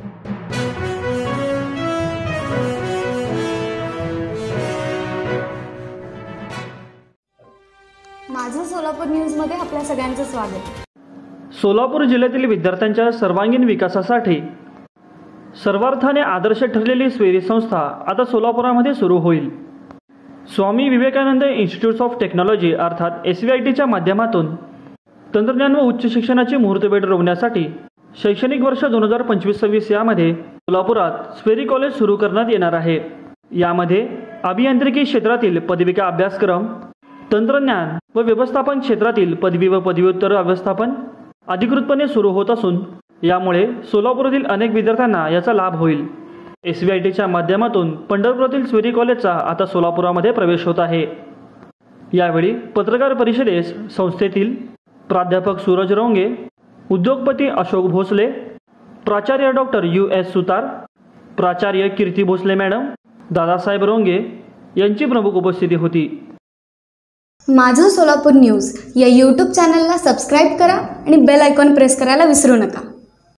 माझं सोलापूर न्यूजमध्ये आपल्या सगळ्यांचं स्वागत। सोलापूर जिल्ह्यातील विद्यार्थ्यांच्या सर्वांगीण विकासासाठी सर्वार्थाने आदर्श ठरलेली स्वेरी संस्था आता सोलापुरामध्ये सुरू होईल। Swami Vivekananda institute of technology अर्थात SVITच्या माध्यमातून तंत्रज्ञान व उच्च शिक्षणाची मुहूर्तमेढ रोवण्यासाठी शैक्षणिक वर्ष 2025-26 यामध्ये सोलापुरात स्वेरी कॉलेज सुरू करण्यात येणार आहे। यामध्ये अभियांत्रिकी क्षेत्रातील पदविका अभ्यासक्रम, तंत्रज्ञान व व्यवस्थापन क्षेत्रातील पदवी व पदव्युत्तर व्यवस्थापन अधिकृतपणे सुरू होत असून यामुळे सोलापुरातील अनेक विद्यार्थ्यांना याचा लाभ होईल। SVITच्या माध्यमातून पंढरपुरातील स्वेरी कॉलेजचा आता सोलापुरामध्ये प्रवेश होत आहे। यावेळी पत्रकार परिषदेस संस्थेतील प्राध्यापक सूरज रोंगे, उद्योगपती अशोक भोसले, प्राचार्य डॉक्टर US सुतार, प्राचार्य कीर्ती भोसले मॅडम, दादासाहेब रोंगे यांची प्रमुख उपस्थिती होती। माझं सोलापूर न्यूज या YouTube चॅनलला सबस्क्राईब करा आणि बेल आयकॉन प्रेस करायला विसरू नका।